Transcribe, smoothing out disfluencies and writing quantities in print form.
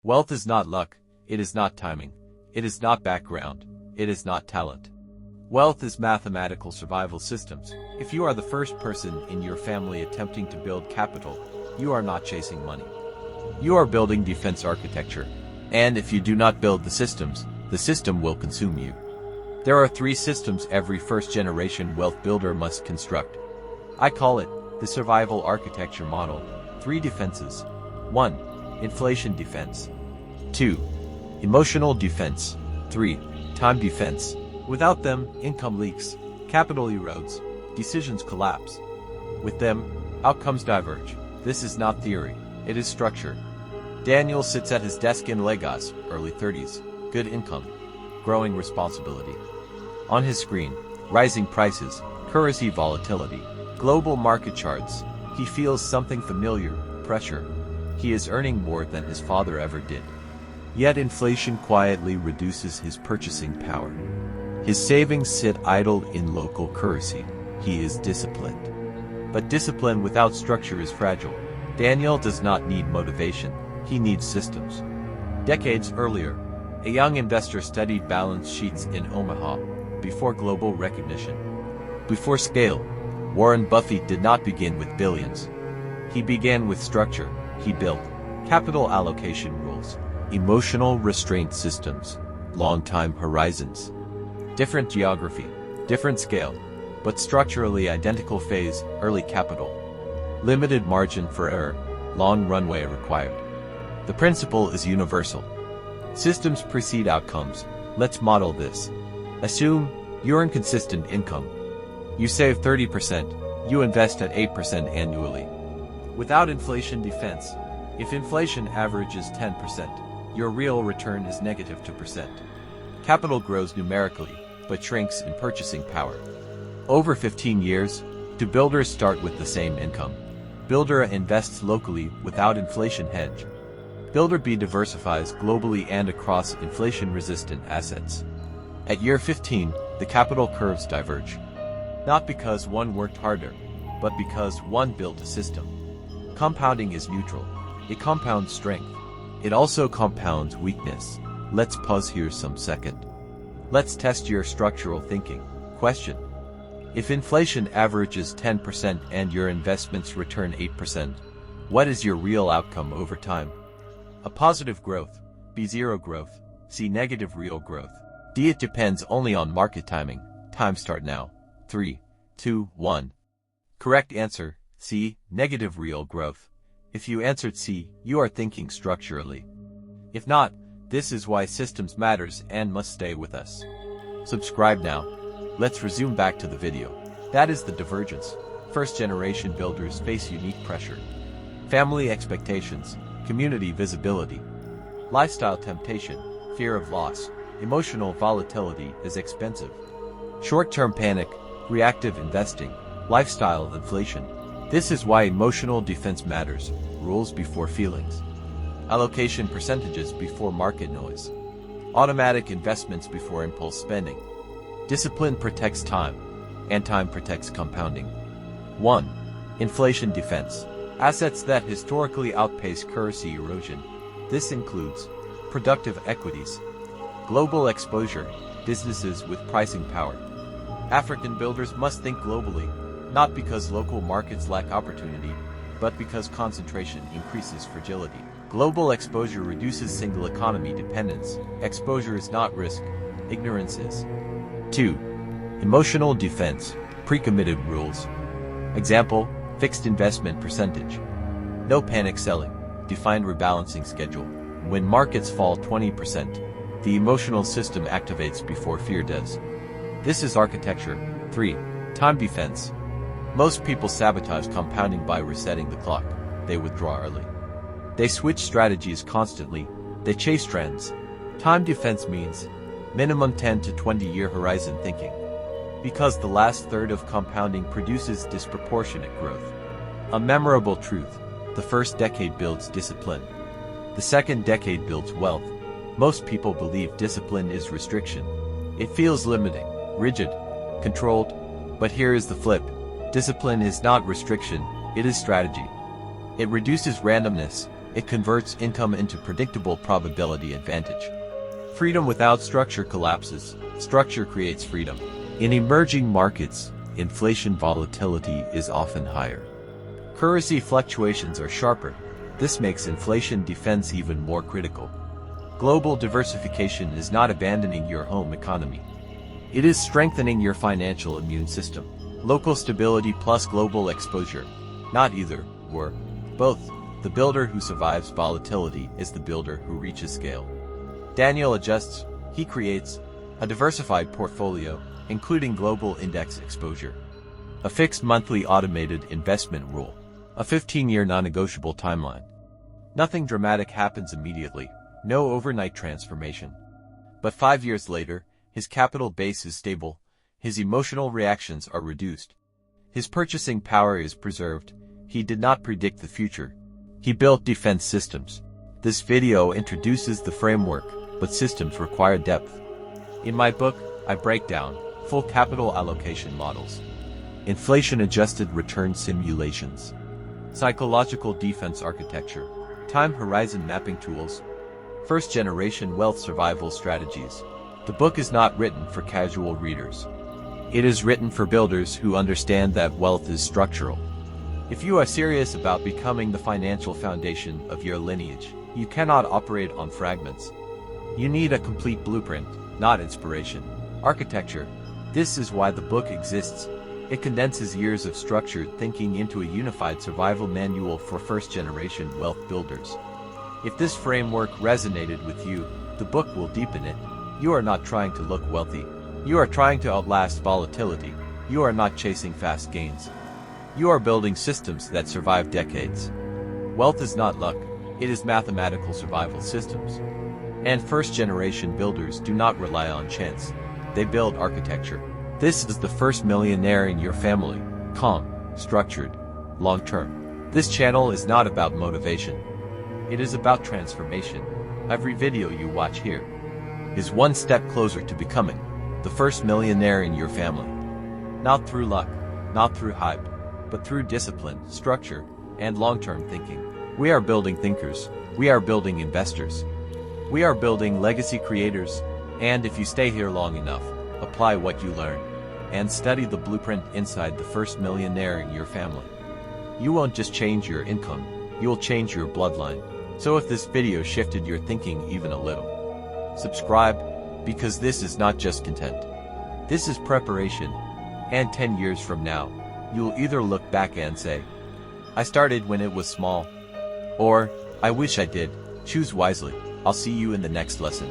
Wealth is not luck, it is not timing, it is not background, it is not talent. Wealth is mathematical survival systems. If you are the first person in your family attempting to build capital, you are not chasing money. You are building defense architecture. And if you do not build the system will consume you. There are 3 systems every first-generation wealth builder must construct. I call it the survival architecture model. 3 defenses. 1. Inflation defense. 2. Emotional defense. 3. Time defense. Without them, income leaks, capital erodes, decisions collapse. With them, outcomes diverge. This is not theory, it is structure. Daniel sits at his desk in Lagos, early 30s, good income, growing responsibility. On his screen, rising prices, currency volatility, global market charts. He feels something familiar, pressure. He is earning more than his father ever did. Yet inflation quietly reduces his purchasing power. His savings sit idle in local currency. He is disciplined. But discipline without structure is fragile. Daniel does not need motivation. He needs systems. Decades earlier, a young investor studied balance sheets in Omaha, before global recognition. Before scale, Warren Buffett did not begin with billions. He began with structure. He built capital allocation rules, emotional restraint systems, long-time horizons. Different geography, different scale, but structurally identical phase, early capital. Limited margin for error, long runway required. The principle is universal. Systems precede outcomes. Let's model this. Assume you earn consistent income. You save 30%, you invest at 8% annually. Without inflation defense, if inflation averages 10%, your real return is negative 2%. Capital grows numerically, but shrinks in purchasing power. Over 15 years, 2 builders start with the same income. Builder A invests locally without inflation hedge. Builder B diversifies globally and across inflation-resistant assets. At year 15, the capital curves diverge. Not because one worked harder, but because one built a system. Compounding is neutral. It compounds strength. It also compounds weakness. Let's pause here some second. Let's test your structural thinking. Question. If inflation averages 10% and your investments return 8%, what is your real outcome over time? A positive growth, B zero growth, C negative real growth. D it depends only on market timing. Time start now. 3, 2, 1. Correct answer, C, negative real growth. If you answered C, you are thinking structurally. If not, this is why systems matters and must stay with us. Subscribe now. Let's resume back to the video. That is the divergence. First-generation builders face unique pressure. Family expectations, community visibility, lifestyle temptation, fear of loss, emotional volatility is expensive. Short-term panic, reactive investing, lifestyle inflation. This is why emotional defense matters, rules before feelings. Allocation percentages before market noise. Automatic investments before impulse spending. Discipline protects time, and time protects compounding. 1. Inflation defense. Assets that historically outpace currency erosion. This includes productive equities, global exposure, businesses with pricing power. African builders must think globally, not because local markets lack opportunity, but because concentration increases fragility. Global exposure reduces single economy dependence. Exposure is not risk, ignorance is. 2. Emotional defense, pre-committed rules. Example, fixed investment percentage. No panic selling, defined rebalancing schedule. When markets fall 20%, the emotional system activates before fear does. This is architecture. 3. Time defense. Most people sabotage compounding by resetting the clock. They withdraw early. They switch strategies constantly. They chase trends. Time defense means minimum 10 to 20-year horizon thinking. Because the last third of compounding produces disproportionate growth. A memorable truth: the first decade builds discipline. The second decade builds wealth. Most people believe discipline is restriction. It feels limiting, rigid, controlled. But here is the flip. Discipline is not restriction, it is strategy. It reduces randomness, It converts income into predictable probability advantage. Freedom without structure collapses. Structure creates freedom. In emerging markets, inflation volatility is often higher. Currency fluctuations are sharper. This makes inflation defense even more critical. Global diversification is not abandoning your home economy. It is strengthening your financial immune system. Local stability plus global exposure. Not either, or both. The builder who survives volatility is the builder who reaches scale. Daniel adjusts, he creates a diversified portfolio, including global index exposure. A fixed monthly automated investment rule. A 15-year non-negotiable timeline. Nothing dramatic happens immediately, no overnight transformation. But 5 years later, his capital base is stable, his emotional reactions are reduced. His purchasing power is preserved. He did not predict the future. He built defense systems. This video introduces the framework, but systems require depth. In my book, I break down full capital allocation models, inflation-adjusted return simulations, psychological defense architecture, time horizon mapping tools, first-generation wealth survival strategies. The book is not written for casual readers. It is written for builders who understand that wealth is structural. If you are serious about becoming the financial foundation of your lineage, you cannot operate on fragments. You need a complete blueprint, not inspiration. Architecture. This is why the book exists. It condenses years of structured thinking into a unified survival manual for first-generation wealth builders. If this framework resonated with you, the book will deepen it. You are not trying to look wealthy. You are trying to outlast volatility. You are not chasing fast gains. You are building systems that survive decades. Wealth is not luck, it is mathematical survival systems. And first-generation builders do not rely on chance. They build architecture. This is the first millionaire in your family. Calm, structured, long-term. This channel is not about motivation. It is about transformation. Every video you watch here is one step closer to becoming the first millionaire in your family. Not through luck, not through hype, but through discipline, structure, and long-term thinking. We are building thinkers. We are building investors. We are building legacy creators. And if you stay here long enough, apply what you learn, and study the blueprint inside the first millionaire in your family. You won't just change your income, you will change your bloodline. So if this video shifted your thinking even a little, subscribe, because this is not just content. This is preparation, and 10 years from now, you'll either look back and say, I started when it was small, or, I wish I did. Choose wisely. I'll see you in the next lesson.